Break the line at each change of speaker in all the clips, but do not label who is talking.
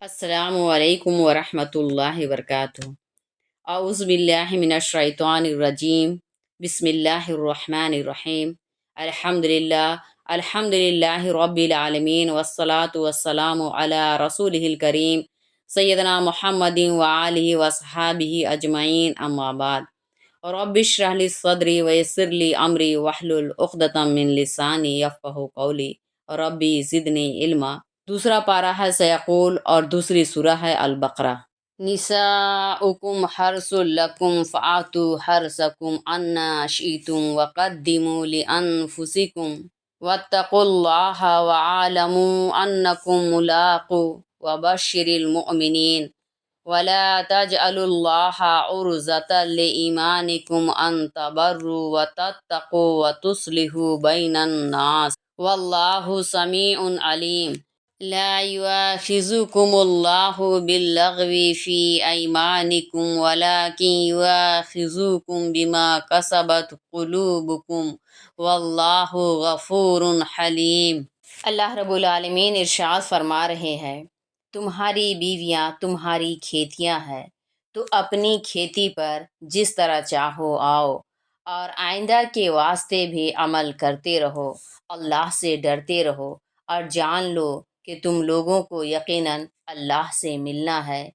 السلام علیکم ورحمۃ اللہ وبرکاتہ۔ اعوذ باللہ من الشیطان الرجیم، بسم اللہ الرحمن الرحیم۔ الحمد للہ رب العالمین، والصلاة والسلام علی رسولہ الکریم سیدنا محمد وآلہ وصحابہ اجمعین، اما بعد۔ رب اشرح لی صدری ویسر لی امری واحلل عقدۃ من لسانی یفقہوا قولی، ربی زدنی علما۔ دوسرا پارہ ہے سیقول اور دوسری سورہ ہے البقرہ۔ نساؤکم حرث لکم فآتوا حرثکم انا شئتم وقدموا لانفسکم واتقوا اللہ واعلموا انکم ملاقوہ وبشر المؤمنین ولا تجعلوا اللہ عرضۃ لایمانکم ان تبروا وتتقوا وتصلحوا بین الناس واللہ سمیع علیم۔ لا یؤاخذکم اللہ باللغو فی ایمانکم ولکن یؤاخذکم بما کسبت قلوبکم واللہ غفور حلیم۔ اللہ رب العالمین ارشاد فرما رہے ہیں، تمہاری بیویاں تمہاری کھیتیاں ہیں، تو اپنی کھیتی پر جس طرح چاہو آؤ، اور آئندہ کے واسطے بھی عمل کرتے رہو، اللہ سے ڈرتے رہو، اور جان لو کہ تم لوگوں کو یقیناً اللہ سے ملنا ہے۔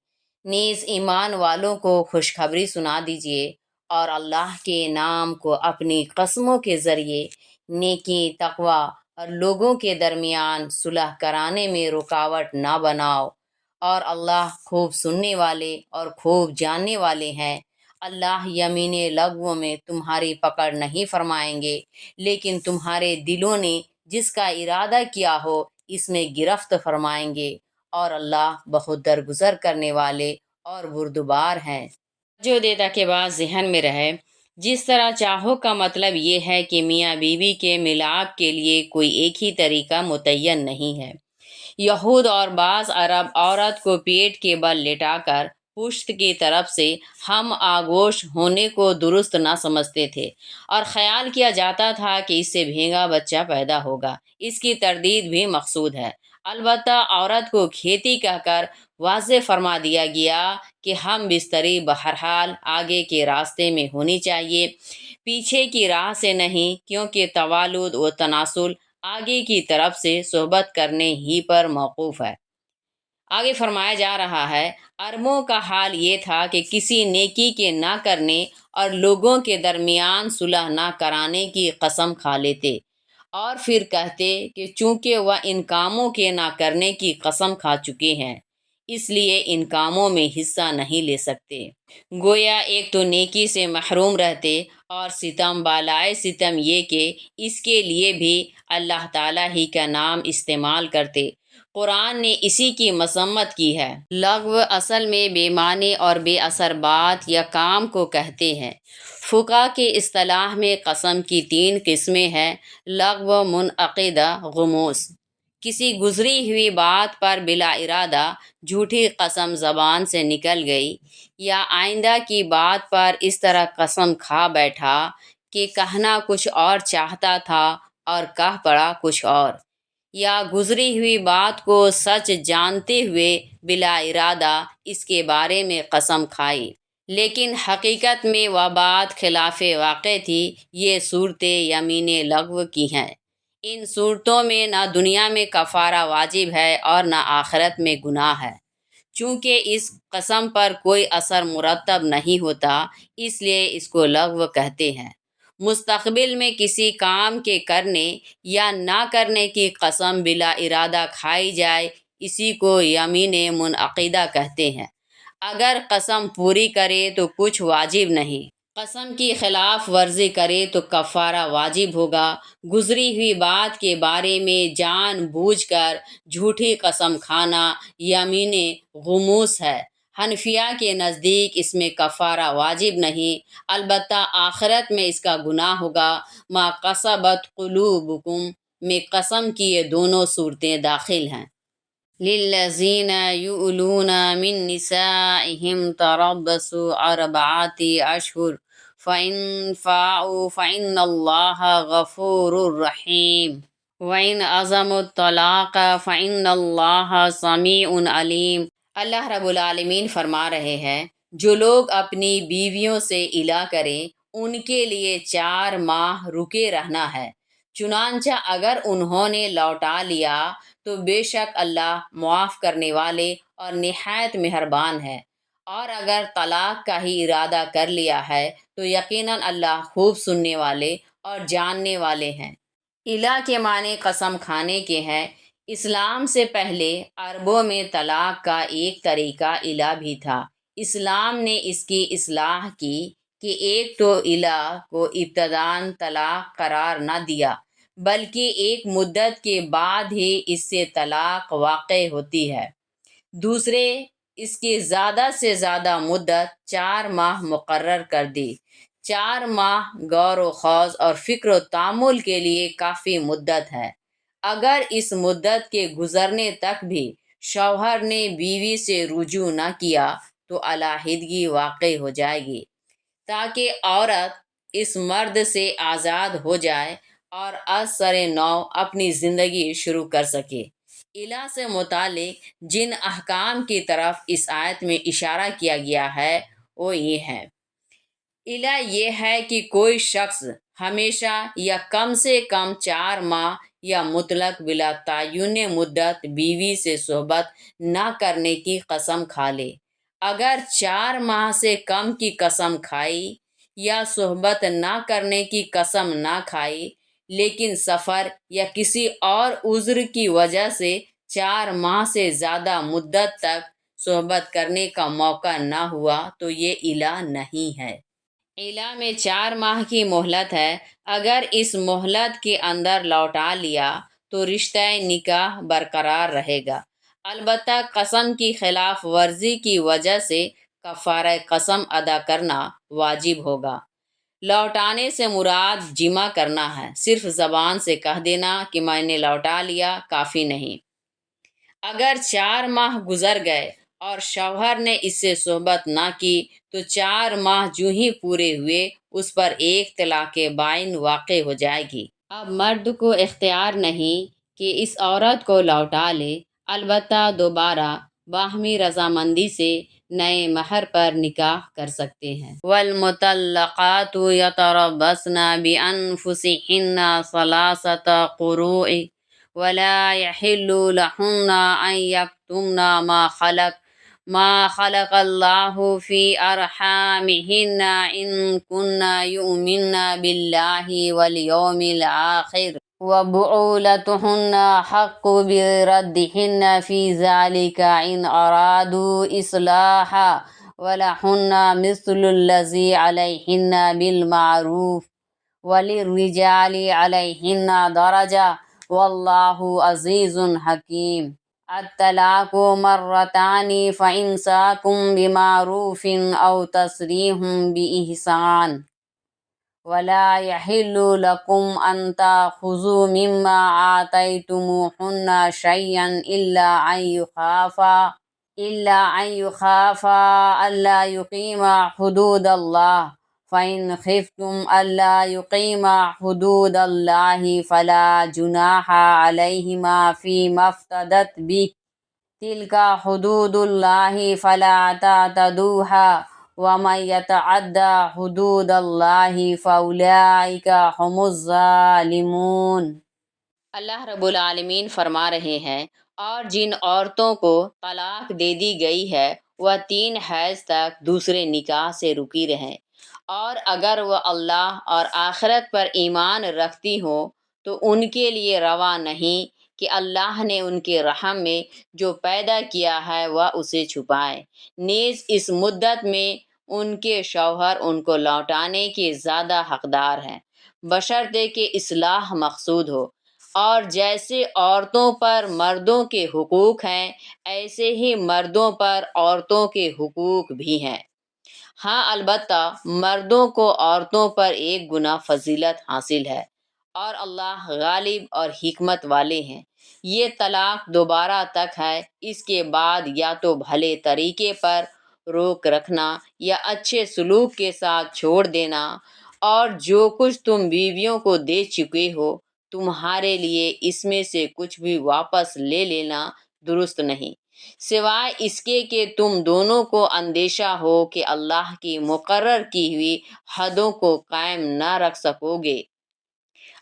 نیز ایمان والوں کو خوشخبری سنا دیجیے، اور اللہ کے نام کو اپنی قسموں کے ذریعے نیکی، تقوی اور لوگوں کے درمیان صلح کرانے میں رکاوٹ نہ بناؤ، اور اللہ خوب سننے والے اور خوب جاننے والے ہیں۔ اللہ یمین لغو میں تمہاری پکڑ نہیں فرمائیں گے، لیکن تمہارے دلوں نے جس کا ارادہ کیا ہو اس میں گرفت فرمائیں گے، اور اللہ بہت درگزر کرنے والے اور بردبار ہیں۔ جو دیتا کے بعد ذہن میں رہے، جس طرح چاہو کا مطلب یہ ہے کہ میاں بیوی کے ملاپ کے لیے کوئی ایک ہی طریقہ متعین نہیں ہے۔ یہود اور بعض عرب عورت کو پیٹ کے بل لٹا کر پشت کی طرف سے ہم آغوش ہونے کو درست نہ سمجھتے تھے، اور خیال کیا جاتا تھا کہ اس سے بھینگا بچہ پیدا ہوگا۔ اس کی تردید بھی مقصود ہے۔ البتہ عورت کو کھیتی کہہ کر واضح فرما دیا گیا کہ ہم بستری بہرحال آگے کے راستے میں ہونی چاہیے، پیچھے کی راہ سے نہیں، کیونکہ توالد و تناسل آگے کی طرف سے صحبت کرنے ہی پر موقوف ہے۔ آگے فرمایا جا رہا ہے، عربوں کا حال یہ تھا کہ کسی نیکی کے نہ کرنے اور لوگوں کے درمیان صلح نہ کرانے کی قسم کھا لیتے، اور پھر کہتے کہ چونکہ وہ ان کاموں کے نہ کرنے کی قسم کھا چکے ہیں، اس لیے ان کاموں میں حصہ نہیں لے سکتے۔ گویا ایک تو نیکی سے محروم رہتے، اور ستم بالائے ستم یہ کہ اس کے لیے بھی اللہ تعالیٰ ہی کا نام استعمال کرتے۔ قرآن نے اسی کی مذمت کی ہے۔ لغو اصل میں بے معنی اور بے اثر بات یا کام کو کہتے ہیں۔ فقہا کے اصطلاح میں قسم کی 3 قسمیں ہیں: لغو، منعقدہ، غموس۔ کسی گزری ہوئی بات پر بلا ارادہ جھوٹی قسم زبان سے نکل گئی، یا آئندہ کی بات پر اس طرح قسم کھا بیٹھا کہ کہنا کچھ اور چاہتا تھا اور کہہ پڑا کچھ اور، یا گزری ہوئی بات کو سچ جانتے ہوئے بلا ارادہ اس کے بارے میں قسم کھائی، لیکن حقیقت میں وہ بات خلاف واقع تھی۔ یہ صورتیں یمین لغو کی ہیں۔ ان صورتوں میں نہ دنیا میں کفارہ واجب ہے اور نہ آخرت میں گناہ ہے، چونکہ اس قسم پر کوئی اثر مرتب نہیں ہوتا، اس لیے اس کو لغو کہتے ہیں۔ مستقبل میں کسی کام کے کرنے یا نہ کرنے کی قسم بلا ارادہ کھائی جائے، اسی کو یمین منعقدہ کہتے ہیں۔ اگر قسم پوری کرے تو کچھ واجب نہیں، قسم کی خلاف ورزی کرے تو کفارہ واجب ہوگا۔ گزری ہوئی بات کے بارے میں جان بوجھ کر جھوٹی قسم کھانا یمین غموس ہے۔ حنفیہ کے نزدیک اس میں کفارہ واجب نہیں، البتہ آخرت میں اس کا گناہ ہوگا۔ ما کسبت قلوبکم میں قسم کی یہ دونوں صورتیں داخل ہیں۔ للذین یؤلون من نسائہم تربص 4 اشہر فإن فاءوا فإن اللہ غفور رحیم وإن عزموا الطلاق فإن اللہ سمیع علیم۔ اللہ رب العالمین فرما رہے ہیں، جو لوگ اپنی بیویوں سے الا کریں ان کے لیے 4 ماہ رکے رہنا ہے، چنانچہ اگر انہوں نے لوٹا لیا تو بے شک اللہ معاف کرنے والے اور نہایت مہربان ہے، اور اگر طلاق کا ہی ارادہ کر لیا ہے تو یقیناً اللہ خوب سننے والے اور جاننے والے ہیں۔ الا کے معنی قسم کھانے کے ہیں۔ اسلام سے پہلے عربوں میں طلاق کا ایک طریقہ الا بھی تھا۔ اسلام نے اس کی اصلاح کی کہ ایک تو الا کو ابتداً طلاق قرار نہ دیا، بلکہ ایک مدت کے بعد ہی اس سے طلاق واقع ہوتی ہے۔ دوسرے، اس کی زیادہ سے زیادہ مدت 4 ماہ مقرر کر دی۔ 4 ماہ غور و خوض اور فکر و تأمل کے لیے کافی مدت ہے۔ اگر اس مدت کے گزرنے تک بھی شوہر نے بیوی سے رجوع نہ کیا تو علیحدگی واقع ہو جائے گی، تاکہ عورت اس مرد سے آزاد ہو جائے اور از سر نو اپنی زندگی شروع کر سکے۔ الا سے متعلق جن احکام کی طرف اس آیت میں اشارہ کیا گیا ہے وہ یہ ہے۔ الا یہ ہے کہ کوئی شخص ہمیشہ یا کم سے کم 4 ماہ یا مطلق بلا تعین مدت بیوی سے صحبت نہ کرنے کی قسم کھا لے۔ اگر 4 ماہ سے کم کی قسم کھائی یا صحبت نہ کرنے کی قسم نہ کھائی، لیکن سفر یا کسی اور عذر کی وجہ سے 4 ماہ سے زیادہ مدت تک صحبت کرنے کا موقع نہ ہوا تو یہ الا نہیں ہے۔ الا میں 4 ماہ کی مہلت ہے۔ اگر اس مہلت کے اندر لوٹا لیا تو رشتہ نکاح برقرار رہے گا، البتہ قسم کی خلاف ورزی کی وجہ سے کفارہ قسم ادا کرنا واجب ہوگا۔ لوٹانے سے مراد جمع کرنا ہے، صرف زبان سے کہہ دینا کہ میں نے لوٹا لیا کافی نہیں۔ اگر 4 ماہ گزر گئے اور شوہر نے اس سے صحبت نہ کی تو 4 ماہ جو ہی پورے ہوئے اس پر ایک طلاق بائن واقع ہو جائے گی۔ اب مرد کو اختیار نہیں کہ اس عورت کو لوٹا لے، البتہ دوبارہ باہمی رضامندی سے نئے مہر پر نکاح کر سکتے ہیں۔ والمطلقات یتربصن بانفسہن ثلاثۃ قروء ولا يحل لهن ان يكتمن ما خلق الله في ارحامهن ان كن يؤمن بالله واليوم الاخر وبعولتهن حق بردهن في ذلك ان ارادوا اصلاحا ولهن مثل الذي عليهن بالمعروف وللرجال عليهن درجة واللہ عزیز حکیم۔ الطلاق مرتان فإمساک بمعروف او تسریح بإحسان ولا يحل لكم ان تأخذوا مما آتيتموهن شيئا إلا أن يخافا ألا يقيما حدود الله فإن خفتم ألا يقيما حدود الله فلا جناح عليهما فيما افتدت به تلك حدود الله فلا تعتدوها ومن يتعدى حدود الله فأولئك هم الظالمون۔ اللہ رب العالمین فرما رہے ہیں، اور جن عورتوں کو طلاق دے دی گئی ہے وہ 3 حیض تک دوسرے نکاح سے رکی رہیں، اور اگر وہ اللہ اور آخرت پر ایمان رکھتی ہوں تو ان کے لیے روا نہیں کہ اللہ نے ان کے رحم میں جو پیدا کیا ہے وہ اسے چھپائے، نیز اس مدت میں ان کے شوہر ان کو لوٹانے کے زیادہ حقدار ہیں، بشرطے کہ اصلاح مقصود ہو۔ اور جیسے عورتوں پر مردوں کے حقوق ہیں ایسے ہی مردوں پر عورتوں کے حقوق بھی ہیں۔ ہاں البتہ مردوں کو عورتوں پر 1 گنا فضیلت حاصل ہے، اور اللہ غالب اور حکمت والے ہیں۔ یہ طلاق دوبارہ تک ہے، اس کے بعد یا تو بھلے طریقے پر روک رکھنا یا اچھے سلوک کے ساتھ چھوڑ دینا، اور جو کچھ تم بیویوں کو دے چکے ہو تمہارے لیے اس میں سے کچھ بھی واپس لے لینا درست نہیں۔ سوائے اس کے کہ تم دونوں کو اندیشہ ہو کہ اللہ کی مقرر کی ہوئی حدوں کو قائم نہ رکھ سکو گے۔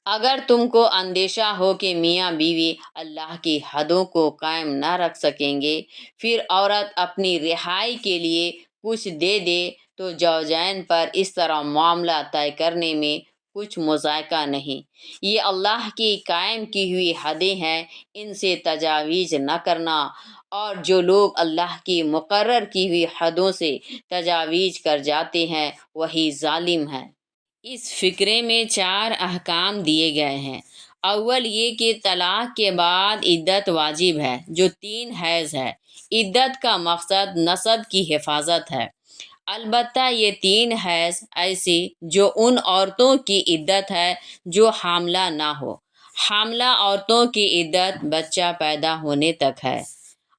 اگر تم کو اندیشہ ہو کہ میاں بیوی اللہ کی حدوں کو قائم نہ رکھ سکیں گے، پھر عورت اپنی رہائی کے لیے کچھ دے دے تو زوجین پر اس طرح معاملہ طے کرنے میں کچھ مذائقہ نہیں۔ یہ اللہ کی قائم کی ہوئی حدیں ہیں، ان سے تجاویز نہ کرنا، اور جو لوگ اللہ کی مقرر کی ہوئی حدوں سے تجاویز کر جاتے ہیں وہی ظالم ہیں۔ اس فقرے میں 4 احکام دیے گئے ہیں۔ اول یہ کہ طلاق کے بعد عدت واجب ہے، جو 3 حیض ہے۔ عدت کا مقصد نسب کی حفاظت ہے۔ البتہ یہ 3 حیض ایسی جو ان عورتوں کی عدت ہے جو حاملہ نہ ہو۔ حاملہ عورتوں کی عدت بچہ پیدا ہونے تک ہے،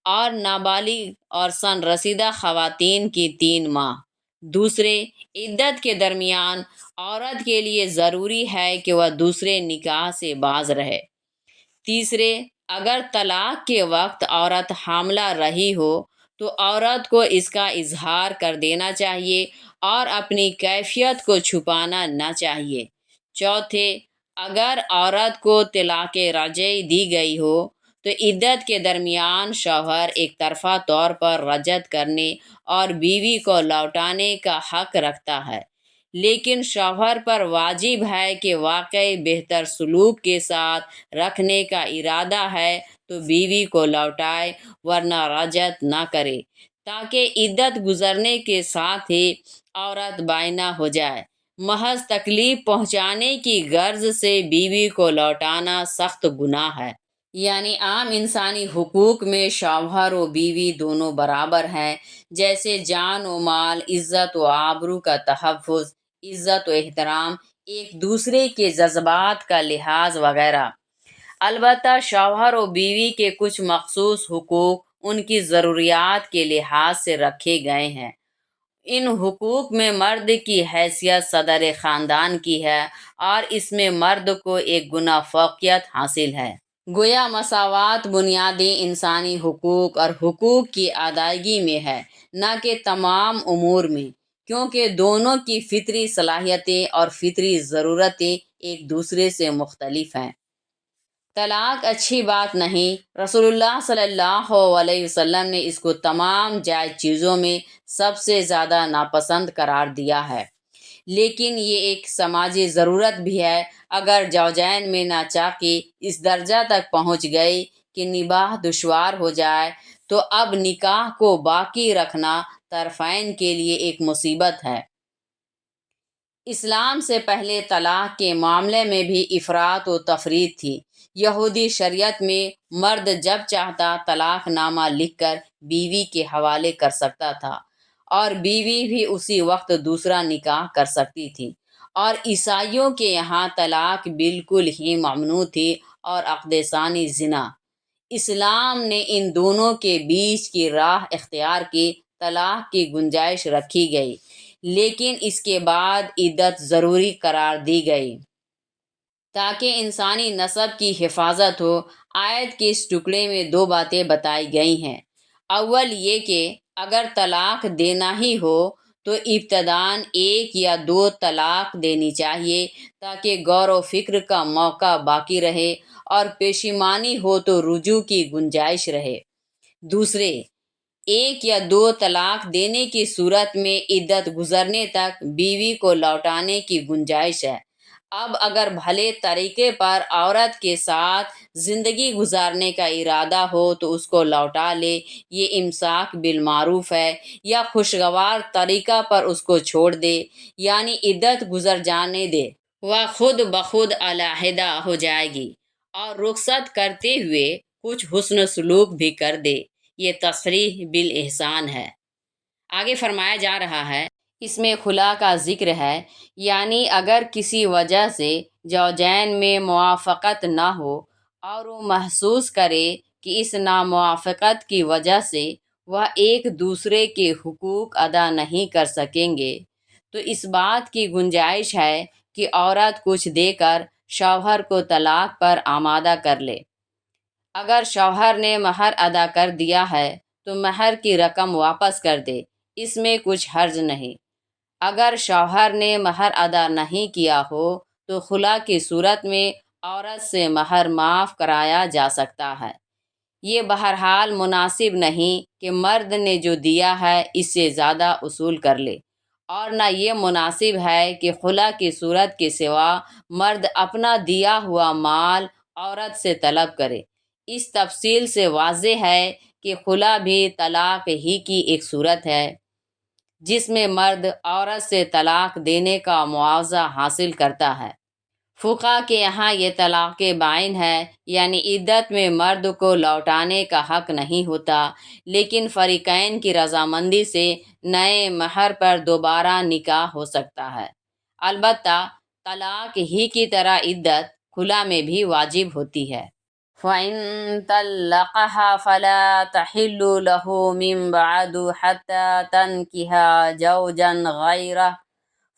اور نابالغ اور سن رسیدہ خواتین کی 3 ماہ۔ دوسرے، عدت کے درمیان عورت کے لیے ضروری ہے کہ وہ دوسرے نکاح سے باز رہے۔ تیسرے، اگر طلاق کے وقت عورت حاملہ رہی ہو تو عورت کو اس کا اظہار کر دینا چاہیے اور اپنی کیفیت کو چھپانا نہ چاہیے۔ چوتھے، اگر عورت کو طلاق رجعی دی گئی ہو تو عدت کے درمیان شوہر ایک طرفہ طور پر رجعت کرنے اور بیوی کو لوٹانے کا حق رکھتا ہے، لیکن شوہر پر واجب ہے کہ واقعی بہتر سلوک کے ساتھ رکھنے کا ارادہ ہے تو بیوی کو لوٹائے، ورنہ رجعت نہ کرے، تاکہ عدت گزرنے کے ساتھ ہی عورت بائنہ ہو جائے۔ محض تکلیف پہنچانے کی غرض سے بیوی کو لوٹانا سخت گناہ ہے۔ یعنی عام انسانی حقوق میں شوہر و بیوی دونوں برابر ہیں، جیسے جان و مال، عزت و آبرو کا تحفظ، عزت و احترام، ایک دوسرے کے جذبات کا لحاظ وغیرہ۔ البتہ شوہر و بیوی کے کچھ مخصوص حقوق ان کی ضروریات کے لحاظ سے رکھے گئے ہیں۔ ان حقوق میں مرد کی حیثیت صدر خاندان کی ہے، اور اس میں مرد کو ایک گنا فوقیت حاصل ہے۔ گویا مساوات بنیادی انسانی حقوق اور حقوق کی ادائیگی میں ہے، نہ کہ تمام امور میں، کیونکہ دونوں کی فطری صلاحیتیں اور فطری ضرورتیں ایک دوسرے سے مختلف ہیں۔ طلاق اچھی بات نہیں۔ رسول اللہ صلی اللہ علیہ وسلم نے اس کو تمام جائز چیزوں میں سب سے زیادہ ناپسند قرار دیا ہے، لیکن یہ ایک سماجی ضرورت بھی ہے۔ اگر زوجین میں ناچاکی اس درجہ تک پہنچ گئی کہ نباہ دشوار ہو جائے تو اب نکاح کو باقی رکھنا طرفین کے لیے ایک مصیبت ہے۔ اسلام سے پہلے طلاق کے معاملے میں بھی افراط و تفریط تھی۔ یہودی شریعت میں مرد جب چاہتا طلاق نامہ لکھ کر بیوی کے حوالے کر سکتا تھا، اور بیوی بھی اسی وقت دوسرا نکاح کر سکتی تھی، اور عیسائیوں کے یہاں طلاق بالکل ہی ممنوع تھی، اور عقد ثانی زنا۔ اسلام نے ان دونوں کے بیچ کی راہ اختیار کی، طلاق کی گنجائش رکھی گئی، لیکن اس کے بعد عدت ضروری قرار دی گئی تاکہ انسانی نسب کی حفاظت ہو۔ آیت کے اس ٹکڑے میں 2 باتیں بتائی گئی ہیں۔ اول یہ کہ اگر طلاق دینا ہی ہو تو ابتداً 1 یا 2 طلاق دینی چاہیے، تاکہ غور و فکر کا موقع باقی رہے، اور پشیمانی ہو تو رجوع کی گنجائش رہے۔ دوسرے، 1 یا 2 طلاق دینے کی صورت میں عدت گزرنے تک بیوی کو لوٹانے کی گنجائش ہے۔ اب اگر بھلے طریقے پر عورت کے ساتھ زندگی گزارنے کا ارادہ ہو تو اس کو لوٹا لے، یہ امساک بالمعروف ہے، یا خوشگوار طریقہ پر اس کو چھوڑ دے، یعنی عدت گزر جانے دے، وہ خود بخود علیحدہ ہو جائے گی، اور رخصت کرتے ہوئے کچھ حسن سلوک بھی کر دے۔ یہ تصریح بالاحسان ہے۔ آگے فرمایا جا رہا ہے، اس میں خلا کا ذکر ہے، یعنی اگر کسی وجہ سے زوجین میں موافقت نہ ہو اور وہ محسوس کرے کہ اس ناموافقت کی وجہ سے وہ ایک دوسرے کے حقوق ادا نہیں کر سکیں گے، تو اس بات کی گنجائش ہے کہ عورت کچھ دے کر شوہر کو طلاق پر آمادہ کر لے۔ اگر شوہر نے مہر ادا کر دیا ہے تو مہر کی رقم واپس کر دے، اس میں کچھ حرج نہیں۔ اگر شوہر نے مہر ادا نہیں کیا ہو تو خلا کی صورت میں عورت سے مہر معاف کرایا جا سکتا ہے۔ یہ بہرحال مناسب نہیں کہ مرد نے جو دیا ہے اس سے زیادہ وصول کر لے، اور نہ یہ مناسب ہے کہ خلا کی صورت کے سوا مرد اپنا دیا ہوا مال عورت سے طلب کرے۔ اس تفصیل سے واضح ہے کہ خلا بھی طلاق ہی کی ایک صورت ہے جس میں مرد عورت سے طلاق دینے کا معاوضہ حاصل کرتا ہے۔ فقہا کے یہاں یہ طلاق بائن ہے، یعنی عدت میں مرد کو لوٹانے کا حق نہیں ہوتا، لیکن فریقین کی رضامندی سے نئے مہر پر دوبارہ نکاح ہو سکتا ہے۔ البتہ طلاق ہی کی طرح عدت خلا میں بھی واجب ہوتی ہے۔ فَإِن طَلَّقَهَا فَلَا تَحِلُّ لَهُ مِن بَعْدُ حَتَّى تَنكِحَ زَوْجًا غَيْرَهُ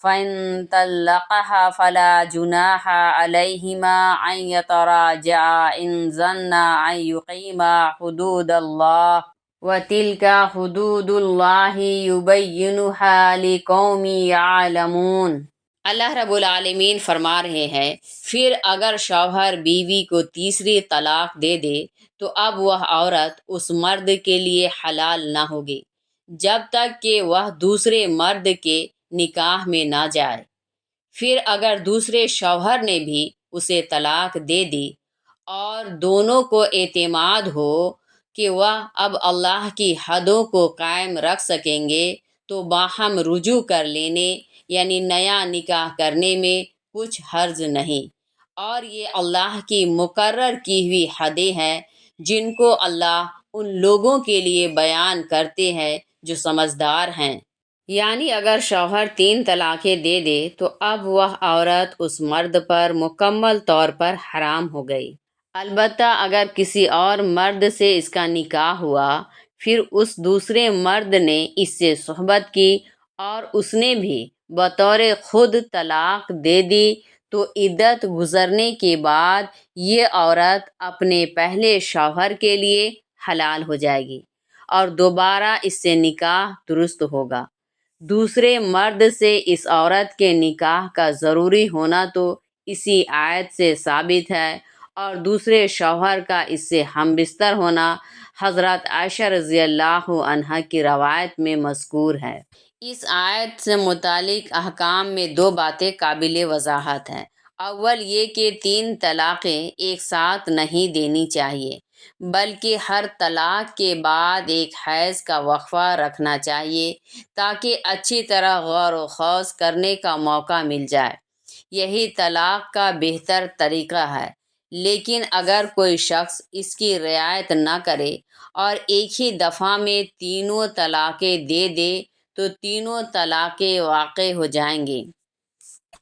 فَإِن طَلَّقَهَا فَلَا جُنَاحَ عَلَيْهِمَا أَن يَتَرَاجَعَا إِن ظَنَّا أَن يُقِيمَا حُدُودَ اللَّهِ وَتِلْكَ حُدُودُ اللَّهِ يُبَيِّنُهَا لِقَوْمٍ يَعْلَمُونَ۔ اللہ رب العالمین فرما رہے ہیں، پھر اگر شوہر بیوی کو تیسری طلاق دے دے تو اب وہ عورت اس مرد کے لیے حلال نہ ہوگی جب تک کہ وہ دوسرے مرد کے نکاح میں نہ جائے۔ پھر اگر دوسرے شوہر نے بھی اسے طلاق دے دی اور دونوں کو اعتماد ہو کہ وہ اب اللہ کی حدوں کو قائم رکھ سکیں گے تو باہم رجوع کر لینے یعنی نیا نکاح کرنے میں کچھ حرج نہیں، اور یہ اللہ کی مقرر کی ہوئی حدیں ہیں جن کو اللہ ان لوگوں کے لیے بیان کرتے ہیں جو سمجھدار ہیں۔ یعنی اگر شوہر 3 طلاقیں دے دے تو اب وہ عورت اس مرد پر مکمل طور پر حرام ہو گئی۔ البتہ اگر کسی اور مرد سے اس کا نکاح ہوا، پھر اس دوسرے مرد نے اس سے صحبت کی اور اس نے بھی بطور خود طلاق دے دی تو عدت گزرنے کے بعد یہ عورت اپنے پہلے شوہر کے لیے حلال ہو جائے گی اور دوبارہ اس سے نکاح درست ہوگا۔ دوسرے مرد سے اس عورت کے نکاح کا ضروری ہونا تو اسی آیت سے ثابت ہے، اور دوسرے شوہر کا اس سے ہم بستر ہونا حضرت عائشہ رضی اللہ عنہا کی روایت میں مذکور ہے۔ اس آیت سے متعلق احکام میں 2 باتیں قابل وضاحت ہیں۔ اول یہ کہ 3 طلاقیں ایک ساتھ نہیں دینی چاہیے، بلکہ ہر طلاق کے بعد ایک حیض کا وقفہ رکھنا چاہیے تاکہ اچھی طرح غور و خوض کرنے کا موقع مل جائے۔ یہی طلاق کا بہتر طریقہ ہے، لیکن اگر کوئی شخص اس کی رعایت نہ کرے اور ایک ہی دفعہ میں تینوں طلاقیں دے دے تو تینوں طلاقیں واقع ہو جائیں گی۔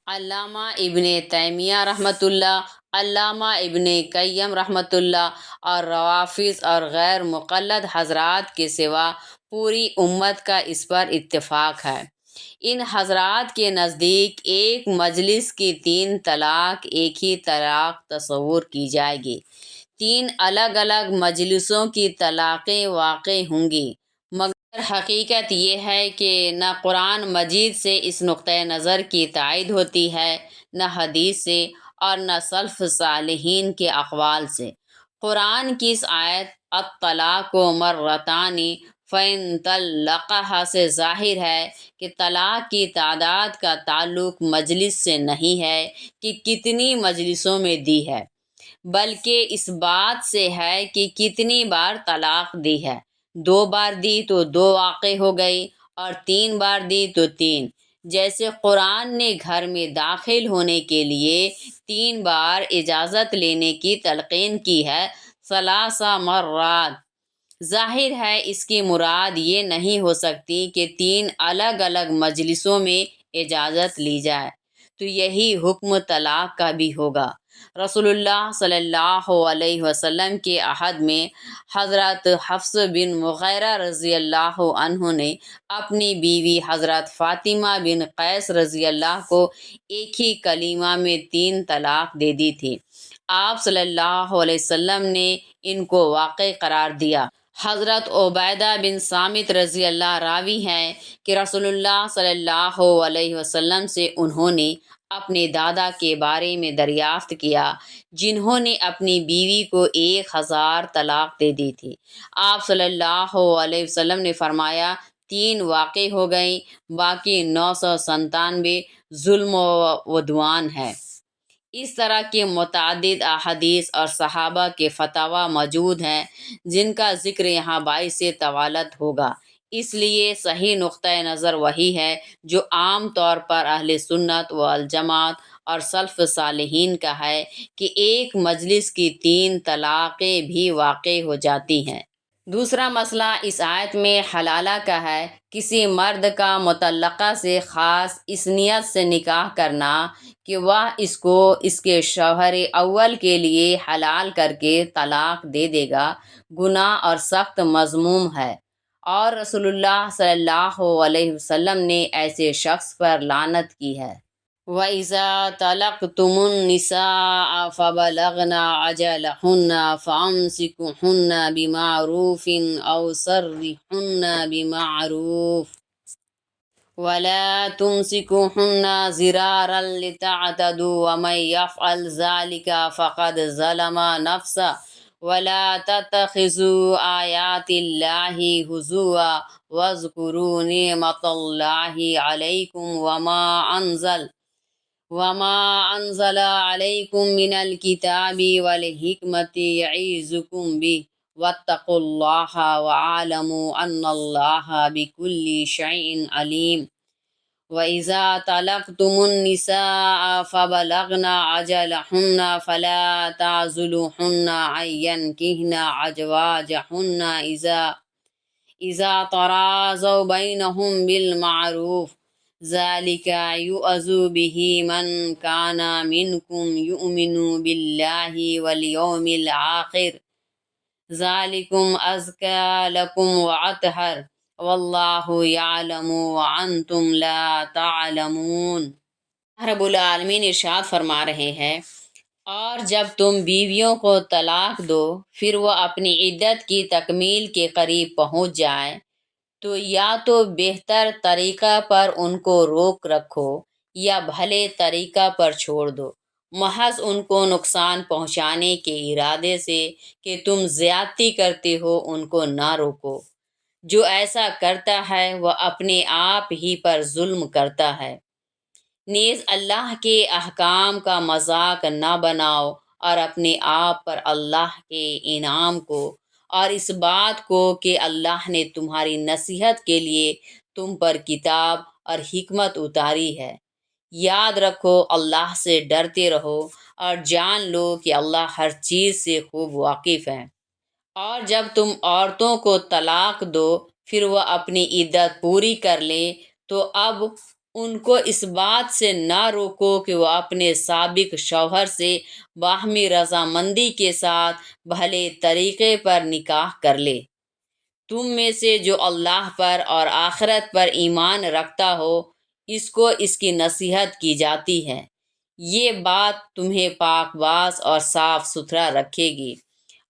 علامہ ابن تیمیہ رحمۃ اللہ، علامہ ابن قیم رحمۃ اللہ اور روافض اور غیر مقلد حضرات کے سوا پوری امت کا اس پر اتفاق ہے۔ ان حضرات کے نزدیک ایک مجلس کی 3 طلاق ایک ہی طلاق تصور کی جائے گی۔ 3 الگ الگ مجلسوں کی طلاقیں واقع ہوں گی، مگر حقیقت یہ ہے کہ نہ قرآن مجید سے اس نقطۂ نظر کی تائید ہوتی ہے، نہ حدیث سے، اور نہ سلف صالحین کے اقوال سے۔ قرآن کی اس آیت الطلاق مرتان فَإِن طَلَّقَهَا سے ظاہر ہے کہ طلاق کی تعداد کا تعلق مجلس سے نہیں ہے کہ کتنی مجلسوں میں دی ہے، بلکہ اس بات سے ہے کہ کتنی بار طلاق دی ہے۔ 2 بار دی تو 2 واقع ہو گئی، اور 3 بار دی تو 3۔ جیسے قرآن نے گھر میں داخل ہونے کے لیے 3 بار اجازت لینے کی تلقین کی ہے، 3 مرات۔ ظاہر ہے اس کی مراد یہ نہیں ہو سکتی کہ 3 الگ الگ مجلسوں میں اجازت لی جائے، تو یہی حکم طلاق کا بھی ہوگا۔ رسول اللہ صلی اللہ علیہ وسلم کے عہد میں حضرت حفص بن مغیرہ رضی اللہ عنہ نے اپنی بیوی حضرت فاطمہ بن قیس رضی اللہ کو ایک ہی کلمہ میں 3 طلاق دے دی تھی۔ آپ صلی اللہ علیہ وسلم نے ان کو واقع قرار دیا۔ حضرت عبیدہ بن صامت رضی اللہ راوی ہیں کہ رسول اللہ صلی اللہ علیہ وسلم سے انہوں نے اپنے دادا کے بارے میں دریافت کیا جنہوں نے اپنی بیوی کو 1000 طلاق دے دی تھی۔ آپ صلی اللہ علیہ وسلم نے فرمایا 3 واقع ہو گئیں، باقی 997 ظلم و عدوان ہے۔ اس طرح کے متعدد احادیث اور صحابہ کے فتاوی موجود ہیں جن کا ذکر یہاں باعث طوالت ہوگا، اس لیے صحیح نقطۂ نظر وہی ہے جو عام طور پر اہل سنت والجماعت اور سلف صالحین کا ہے کہ ایک مجلس کی 3 طلاقیں بھی واقع ہو جاتی ہیں۔ دوسرا مسئلہ اس آیت میں حلالہ کا ہے۔ کسی مرد کا مطلقہ سے خاص اس نیت سے نکاح کرنا کہ وہ اس کو اس کے شوہر اول کے لیے حلال کر کے طلاق دے دے گا، گناہ اور سخت مذموم ہے، اور رسول اللہ صلی اللہ علیہ وسلم نے ایسے شخص پر لعنت کی ہے۔ وَإِذَا طَلَقْتُمُ النِّسَاءَ فَبَلَغْنَ أَجَلَهُنَّ فَأَمْسِكُوهُنَّ بِمَعْرُوفٍ أَوْ سَرِّحُوهُنَّ بِمَعْرُوفٍ وَلَا تُمْسِكُوهُنَّ ضِرَارًا لِتَعْتَدُوا وَمَنْ يَفْعَلْ ذَلِكَ فَقَدْ ظَلَمَ نَفْسَهُ وَلَا تَتَّخِذُوا آيَاتِ اللَّهِ هُزُوًا وَاذْكُرُوا نِعْمَةَ اللَّهِ عَلَيْكُمْ وما أنزل عليكم من الكتاب والحكمة يعظكم به واتقوا الله واعلموا أن الله بكل شيء عليم۔ وَإِذَا طَلَقْتُمُ النِّسَاءَ فَبَلَغْنَ أَجَلَهُنَّ فَلَا تَعْضُلُوهُنَّ أَن يَنكِحْنَ أَزْوَاجَهُنَّ إِذَا تَرَاضَوْا بَيْنَهُم بِالْمَعْرُوفِ ذَلِكَ يُوعَظُ بِهِ مَن كَانَ مِنكُمْ يُؤْمِنُ بِاللَّهِ وَالْيَوْمِ الْآخِرِ ذَلِكُمْ أَزْكَىٰ لَكُمْ وَأَطْهَرُ وَاللَّهُ يَعْلَمُ وَأَنْتُمْ لَا تَعْلَمُونَ۔ رب العالمین ارشاد فرما رہے ہیں، اور جب تم بیویوں کو طلاق دو پھر وہ اپنی عدت کی تکمیل کے قریب پہنچ جائیں تو یا تو بہتر طریقہ پر ان کو روک رکھو یا بھلے طریقہ پر چھوڑ دو، محض ان کو نقصان پہنچانے کے ارادے سے کہ تم زیادتی کرتے ہو ان کو نہ روکو۔ جو ایسا کرتا ہے وہ اپنے آپ ہی پر ظلم کرتا ہے۔ نیز اللہ کے احکام کا مذاق نہ بناؤ اور اپنے آپ پر اللہ کے انعام کو اور اس بات کو کہ اللہ نے تمہاری نصیحت کے لیے تم پر کتاب اور حکمت اتاری ہے۔ یاد رکھو اللہ سے ڈرتے رہو اور جان لو کہ اللہ ہر چیز سے خوب واقف ہے۔ اور جب تم عورتوں کو طلاق دو پھر وہ اپنی عدت پوری کر لیں تو اب ان کو اس بات سے نہ روکو کہ وہ اپنے سابق شوہر سے باہمی رضامندی کے ساتھ بھلے طریقے پر نکاح کر لے۔ تم میں سے جو اللہ پر اور آخرت پر ایمان رکھتا ہو اس کو اس کی نصیحت کی جاتی ہے، یہ بات تمہیں پاک باز اور صاف ستھرا رکھے گی،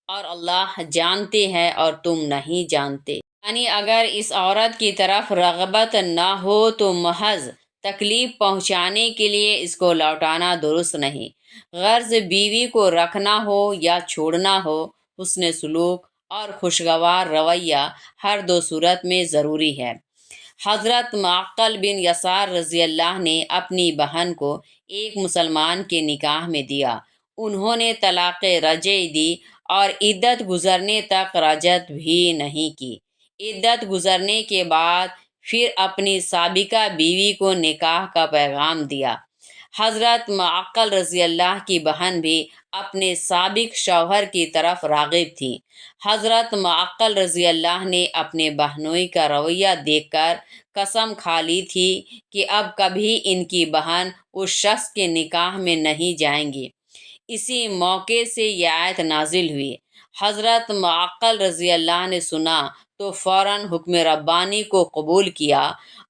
اور اللہ جانتے ہیں اور تم نہیں جانتے۔ یعنی اگر اس عورت کی طرف رغبت نہ ہو تو محض تکلیف پہنچانے کے لیے اس کو لوٹانا درست نہیں۔ غرض بیوی کو رکھنا ہو یا چھوڑنا ہو، حسن سلوک اور خوشگوار رویہ ہر دو صورت میں ضروری ہے۔ حضرت معقل بن یسار رضی اللہ نے اپنی بہن کو ایک مسلمان کے نکاح میں دیا۔ انہوں نے طلاق رجعی دی اور عدت گزرنے تک رجعت بھی نہیں کی۔ عدت گزرنے کے بعد پھر اپنی سابقہ بیوی کو نکاح کا پیغام دیا۔ حضرت معقل رضی اللہ کی بہن بھی اپنے سابق شوہر کی طرف راغب تھی۔ حضرت معقل رضی اللہ نے اپنے بہنوئی کا رویہ دیکھ کر قسم کھا لی تھی کہ اب کبھی ان کی بہن اس شخص کے نکاح میں نہیں جائیں گی۔ اسی موقع سے یہ آیت نازل ہوئی۔ حضرت معقل رضی اللہ نے سنا تو فوراً حکم ربانی کو قبول کیا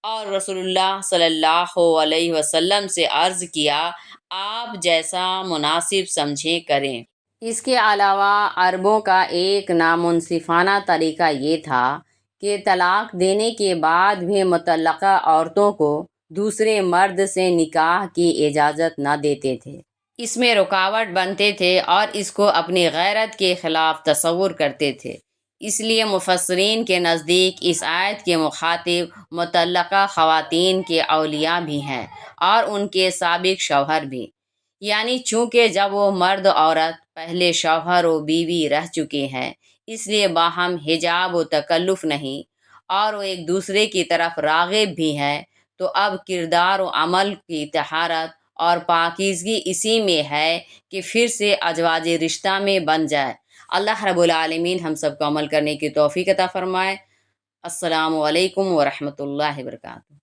اور رسول اللہ صلی اللہ علیہ وسلم سے عرض کیا آپ جیسا مناسب سمجھیں کریں۔ اس کے علاوہ عربوں کا ایک نامنصفانہ طریقہ یہ تھا کہ طلاق دینے کے بعد بھی مطلقہ عورتوں کو دوسرے مرد سے نکاح کی اجازت نہ دیتے تھے، اس میں رکاوٹ بنتے تھے اور اس کو اپنی غیرت کے خلاف تصور کرتے تھے۔ اس لیے مفسرین کے نزدیک اس آیت کے مخاطب مطلقہ خواتین کے اولیاء بھی ہیں اور ان کے سابق شوہر بھی، یعنی چونکہ جب وہ مرد عورت پہلے شوہر و بیوی رہ چکے ہیں، اس لیے باہم حجاب و تکلف نہیں اور وہ ایک دوسرے کی طرف راغب بھی ہیں، تو اب کردار و عمل کی طہارت اور پاکیزگی اسی میں ہے کہ پھر سے ازواج رشتہ میں بن جائے۔ اللہ رب العالمین ہم سب کو عمل کرنے کی توفیق عطا فرمائے۔ السلام علیکم ورحمۃ اللہ وبرکاتہ۔